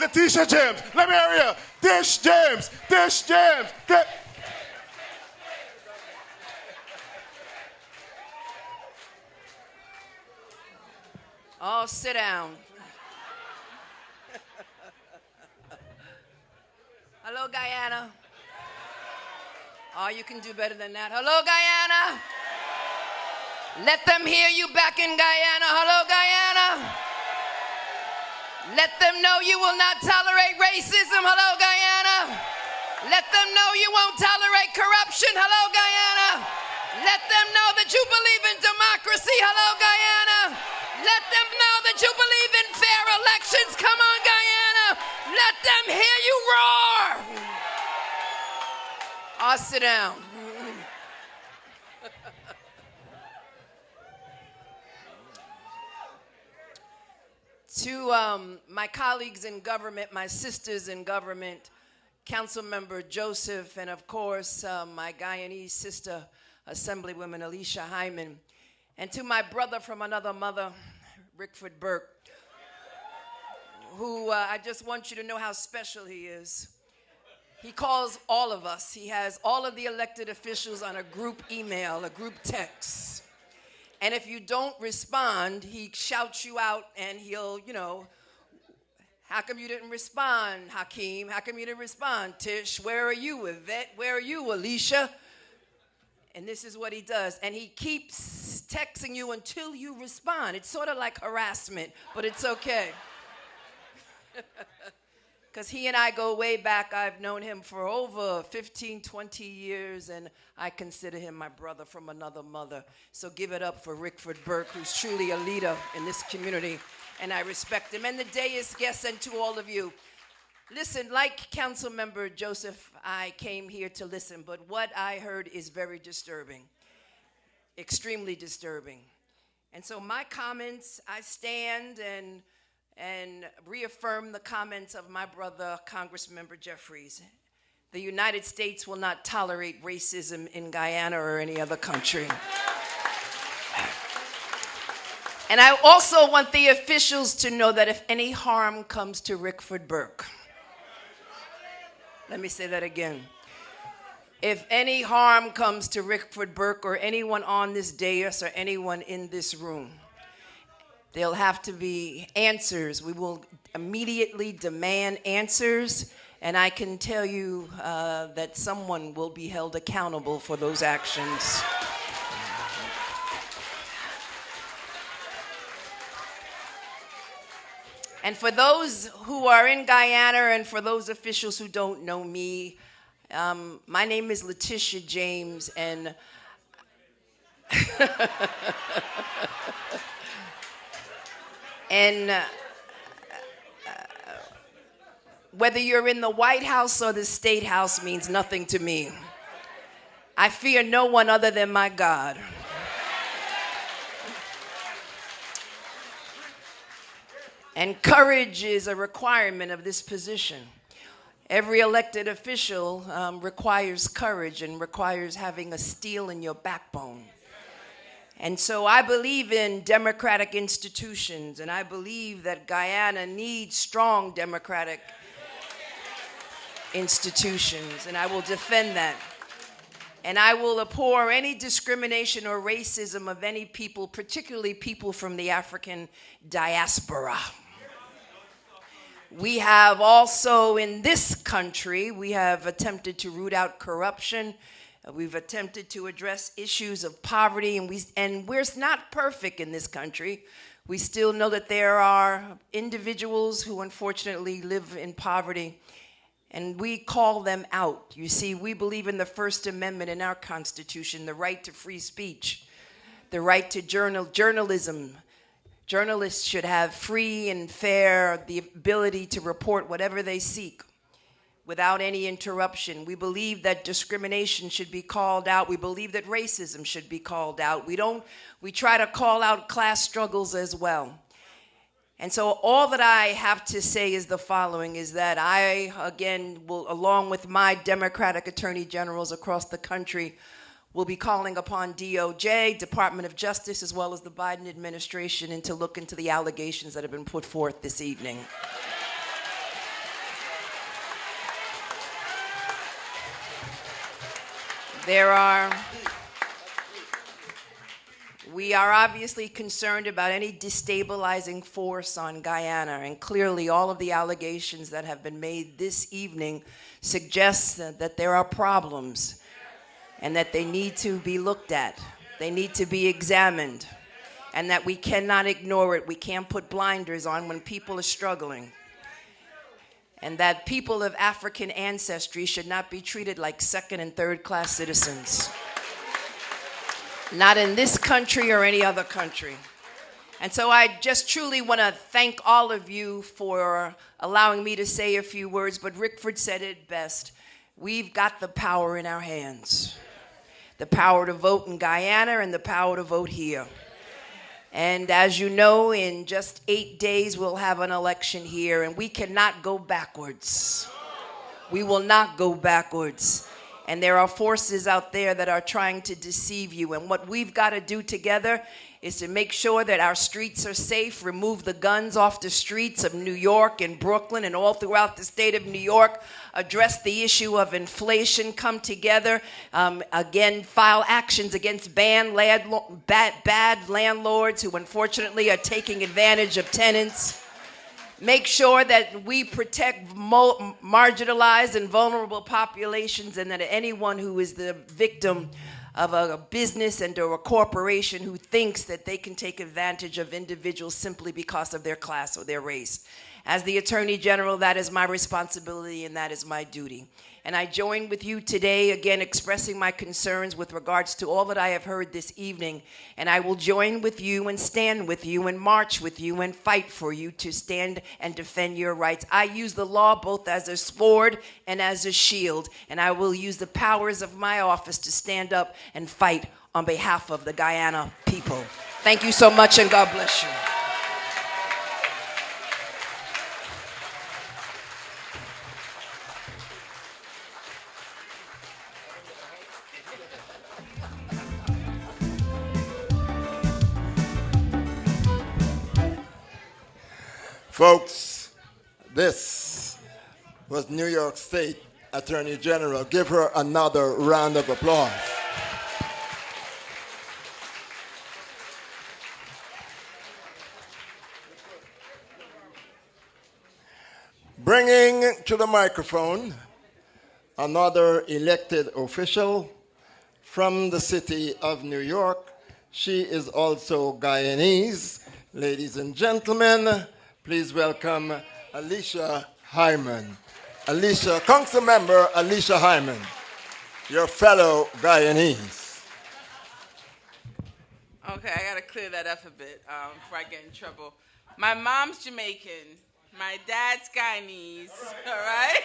Letitia James. Let me hear you. Dish James. Dish James. Oh, sit down. Hello, Guyana. Oh, you can do better than that. Hello, Guyana. Let them hear you back in Guyana. Hello, Guyana. Let them know you will not tolerate racism. Hello, Guyana. Let them know you won't tolerate corruption. Hello, Guyana. Let them know that you believe in democracy. Hello, Guyana. Let them know that you believe in fair elections. Come on, Guyana. Let them hear you roar. I'll sit down. To my colleagues in government, my sisters in government, Councilmember Joseph, and of course, my Guyanese sister, Assemblywoman Alicia Hyman, and to my brother from another mother, Rickford Burke, who I just want you to know how special he is. He calls all of us. He has all of the elected officials on a group email, a group text. And if you don't respond, he shouts you out and he'll, how come you didn't respond, Hakeem? How come you didn't respond? Tish, where are you? Yvette, where are you? Alicia? And this is what he does. And he keeps texting you until you respond. It's sort of like harassment, but it's okay. Because he and I go way back. I've known him for over 15, 20 years, and I consider him my brother from another mother. So give it up for Rickford Burke, who's truly a leader in this community, and I respect him. And the dais guests, and to all of you. Listen, like Councilmember Joseph, I came here to listen, but what I heard is very disturbing, extremely disturbing. And so my comments, I stand and reaffirm the comments of my brother, Congressmember Jeffries. The United States will not tolerate racism in Guyana or any other country. And I also want the officials to know that if any harm comes to Rickford Burke, let me say that again. If any harm comes to Rickford Burke or anyone on this dais or anyone in this room, there'll have to be answers. We will immediately demand answers, and I can tell you that someone will be held accountable for those actions. And for those who are in Guyana and for those officials who don't know me, my name is Letitia James, and whether you're in the White House or the State House means nothing to me. I fear no one other than my God. And courage is a requirement of this position. Every elected official requires courage and requires having a steel in your backbone. And so I believe in democratic institutions, and I believe that Guyana needs strong democratic institutions, and I will defend that. And I will abhor any discrimination or racism of any people, particularly people from the African diaspora. We have also in this country, we have attempted to root out corruption. We've attempted to address issues of poverty, and we're not perfect in this country. We still know that there are individuals who unfortunately live in poverty, and we call them out. You see, we believe in the First Amendment in our Constitution, the right to free speech, the right to journalism. Journalists should have free and fair, the ability to report whatever they seek without any interruption. We believe that discrimination should be called out. We believe that racism should be called out. We try to call out class struggles as well. And so all that I have to say is the following, is that I, again, will, along with my Democratic attorney generals across the country, will be calling upon DOJ, Department of Justice, as well as the Biden administration, and to look into the allegations that have been put forth this evening. There are, we are obviously concerned about any destabilizing force on Guyana, and clearly all of the allegations that have been made this evening suggest that there are problems and that they need to be looked at. They need to be examined, and that we cannot ignore it. We can't put blinders on when people are struggling. And that people of African ancestry should not be treated like second and third class citizens. Not in this country or any other country. And so I just truly want to thank all of you for allowing me to say a few words, but Rickford said it best. We've got the power in our hands. The power to vote in Guyana and the power to vote here. And as you know, in just 8 days, we'll have an election here, and we cannot go backwards. We will not go backwards. And there are forces out there that are trying to deceive you. And what we've got to do together is to make sure that our streets are safe, remove the guns off the streets of New York and Brooklyn and all throughout the state of New York, address the issue of inflation, come together, again, file actions against bad landlords who unfortunately are taking advantage of tenants. Make sure that we protect marginalized and vulnerable populations, and that anyone who is the victim of a business and or a corporation who thinks that they can take advantage of individuals simply because of their class or their race. As the Attorney General, that is my responsibility and that is my duty. And I join with you today, again, expressing my concerns with regards to all that I have heard this evening. And I will join with you and stand with you and march with you and fight for you to stand and defend your rights. I use the law both as a sword and as a shield. And I will use the powers of my office to stand up and fight on behalf of the Guyana people. Thank you so much, and God bless you. Folks, this was New York State Attorney General. Give her another round of applause. Bringing to the microphone another elected official from the city of New York. She is also Guyanese. Ladies and gentlemen, please welcome Alicia Hyman. Alicia, Council Member Alicia Hyman, your fellow Guyanese. Okay, I gotta clear that up a bit before I get in trouble. My mom's Jamaican, my dad's Guyanese, all right?